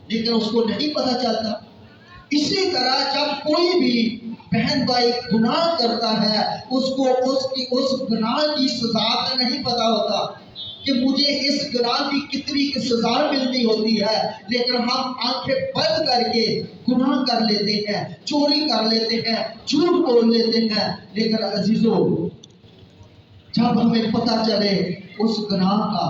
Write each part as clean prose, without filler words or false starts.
لیکن اس کو نہیں پتہ چلتا۔ اسی طرح جب کوئی بھی بہن بھائی گناہ کرتا ہے، اس کو اس گناہ کی سزا کا نہیں پتا ہوتا کہ مجھے اس گناہ کی کتنی سزا ملنی ہوتی ہے، لیکن ہم آنکھیں بند کر کے گناہ کر لیتے ہیں، چوری کر لیتے ہیں، جھوٹ بول لیتے ہیں۔ لیکن عزیزو، جب ہمیں پتہ چلے اس گناہ کا،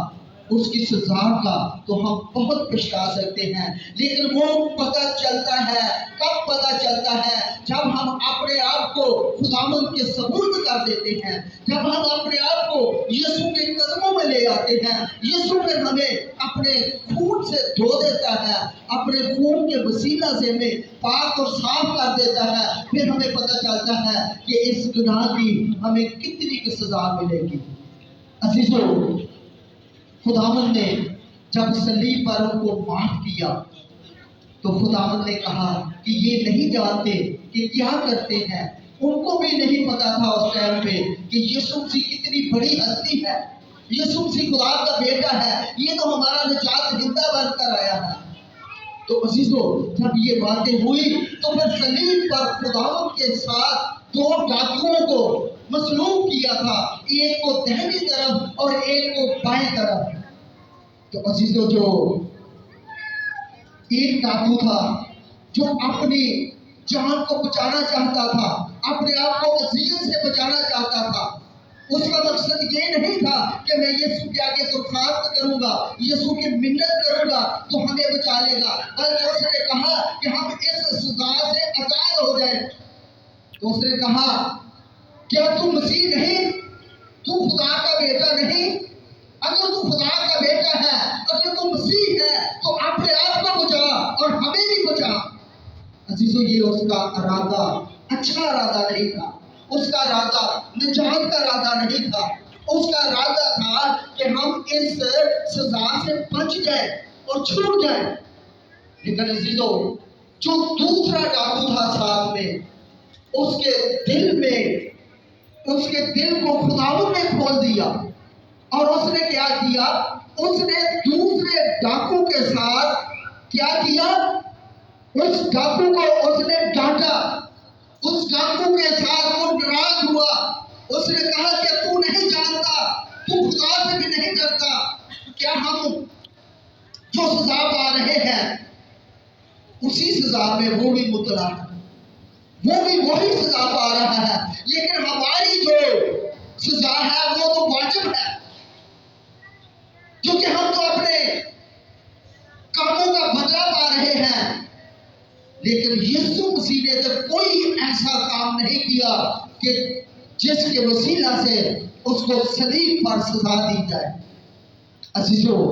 اس کی سزا کا، تو ہم بہت پچھتا سکتے ہیں۔ لیکن وہ پتہ چلتا ہے، کب پتہ چلتا ہے؟ جب ہم اپنے آپ کو خداوند کے سپرد کر دیتے ہیں، جب ہم اپنے آپ کو یسوع کے قدموں میں لے آتے ہیں۔ یسوع نے ہمیں اپنے خون سے دھو دیتا ہے، اپنے خون کے وسیلہ سے ہمیں پاک اور صاف کر دیتا ہے۔ پھر ہمیں پتہ چلتا ہے کہ اس گناہ کی ہمیں کتنی کی سزا ملے گی۔ عزیزو، خداوند نے جب صلیب پر ان کو معاف کیا تو خداوند نے کہا کہ یہ نہیں جانتے کہ کیا کرتے ہیں۔ ان کو بھی نہیں پتا تھا اس ٹائم پہ کہ یسوع مسیح کتنی بڑی ہستی ہے، یسوع مسیح خدا کا بیٹا ہے، یہ تو ہمارا نجات دہندہ بن کر آیا ہے۔ تو عزیزو، جب یہ باتیں ہوئی تو پھر صلیب پر خداوند کے ساتھ دو ڈاکوؤں کو مصلوب کیا تھا، ایک کو دہنی طرف اور ایک کو بائیں طرف۔ تو عزیزو، جو ایک ڈاکو تھا جو اپنی جان کو بچانا چاہتا تھا، اپنے آپ کو اذیت سے بچانا چاہتا تھا، اس کا مقصد یہ نہیں تھا کہ میں یسوع کے آگے درخواست کروں گا، یسوع کی منت کروں گا تو ہمیں بچا لے گا، بلکہ اس نے کہا کہ ہم اس سزا سے آزاد ہو جائیں۔ تو اس نے کہا، کیا تو مسیح نہیں؟ تو خدا کا بیٹا نہیں؟ اگر تو خدا کا بیٹا ہے، اگر تو مسیح ہے تو اپنے آپ کو بچا اور ہمیں بھی بچا۔ عزیزو، یہ اس کا ارادہ اچھا ارادہ نہیں تھا، اس کا ارادہ نجات کا ارادہ نہیں تھا، اس کا ارادہ تھا کہ ہم اس سزا سے بچ جائیں اور چھوٹ جائیں۔ لیکن عزیزو، جو دوسرا ڈاکو تھا ساتھ میں، اس کے دل کو خداوند نے کھول دیا، اور اس نے کیا کیا؟ اس نے دوسرے ڈاکو کے ساتھ کیا کیا؟ اس ڈاکو کو اس نے ڈانٹا، اس ڈاکو کے ساتھ وہ ناراض ہوا۔ اس نے کہا کہ تو نہیں جانتا، تو خدا سے بھی نہیں ڈرتا، کیا ہم جو سزا پا رہے ہیں اسی سزا میں وہ بھی مبتلا ہے، وہ بھی وہی سزا پا رہا ہے، لیکن ہماری جو سزا ہے وہ تو واجب ہے، کیونکہ ہم تو اپنے کاموں کا بدلہ پا رہے ہیں۔ لیکن یسوع مسیح نے تو کوئی ایسا کام نہیں کیا کہ جس کے وسیلہ سے اس کو صلیب پر سزا دی جائے۔ عزیزو،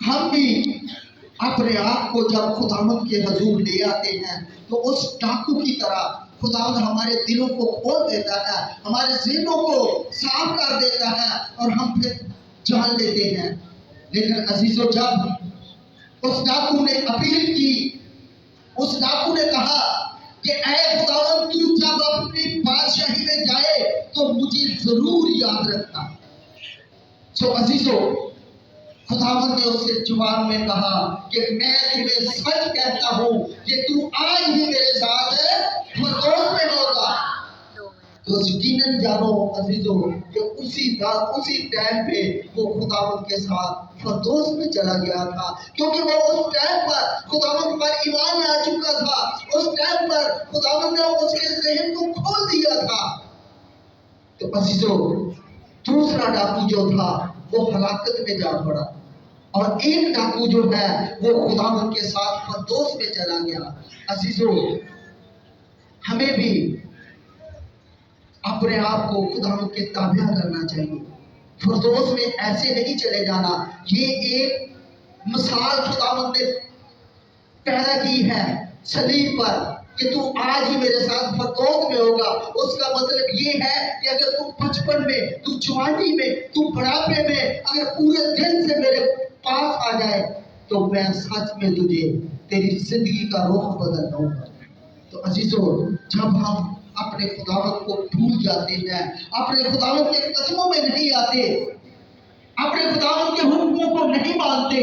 ہم بھی اپنے آپ کو جب خداوند کے حضور لے آتے ہیں تو اس ڈاکو کی طرح خداوند ہمارے دلوں کو کھول دیتا ہے، ہمارے ذہنوں کو صاف کر دیتا ہے اور ہم پھر جان لیتے ہیں۔ لیکن عزیزو، جب اس ڈاکو نے اپیل کی، اس ڈاکو نے کہا کہ اے خداوند، تو جب اپنی بادشاہی میں جائے تو مجھے ضرور یاد رکھنا۔ سو عزیزو، خداوند نے اس سے جواب میں کہا کہ میں تمہیں سچ کہتا ہوں کہ تو آج ہی میرے ساتھ فردوس میں ہوگا۔ تو یقیناً جانو عزیزو کہ اسی ٹائم پہ وہ خداوند کے ساتھ فردوس میں چلا گیا تھا، کیونکہ وہ اس ٹائم پر خداوند پر ایمان لا چکا تھا، اس ٹائم پر خداوند نے اس کے ذہن کو کھول دیا تھا۔ تو عزیزو، دوسرا ڈاکو جو تھا وہ ہلاکت میں جا پڑا، اور ایک ڈاکو جو ہے وہ خداوند کے ساتھ فردوس میں چلا گیا۔ عزیزو، ہمیں بھی اپنے آپ کو خداوند کے تابع کرنا چاہیے، فردوس میں ایسے نہیں چلے جانا۔ یہ ایک مثال خداوند نے پیدا کی ہے صلیب پر کہ تو آج ہی میرے ساتھ فردوس میں ہوگا۔ اس کا مطلب یہ ہے کہ اگر تو بچپن میں، تو جوانی میں، تو بڑھاپے میں اگر پورے دل سے میرے پاس آ جائے تو میں سچ میں تجھے تیری زندگی کا رخ بدل دوں گا۔ تو عزیزو، جب ہم اپنے خداوند کو بھول جاتے ہیں، اپنے خداوند کے قدموں میں نہیں آتے، اپنے خداوند کے حکموں کو نہیں مانتے،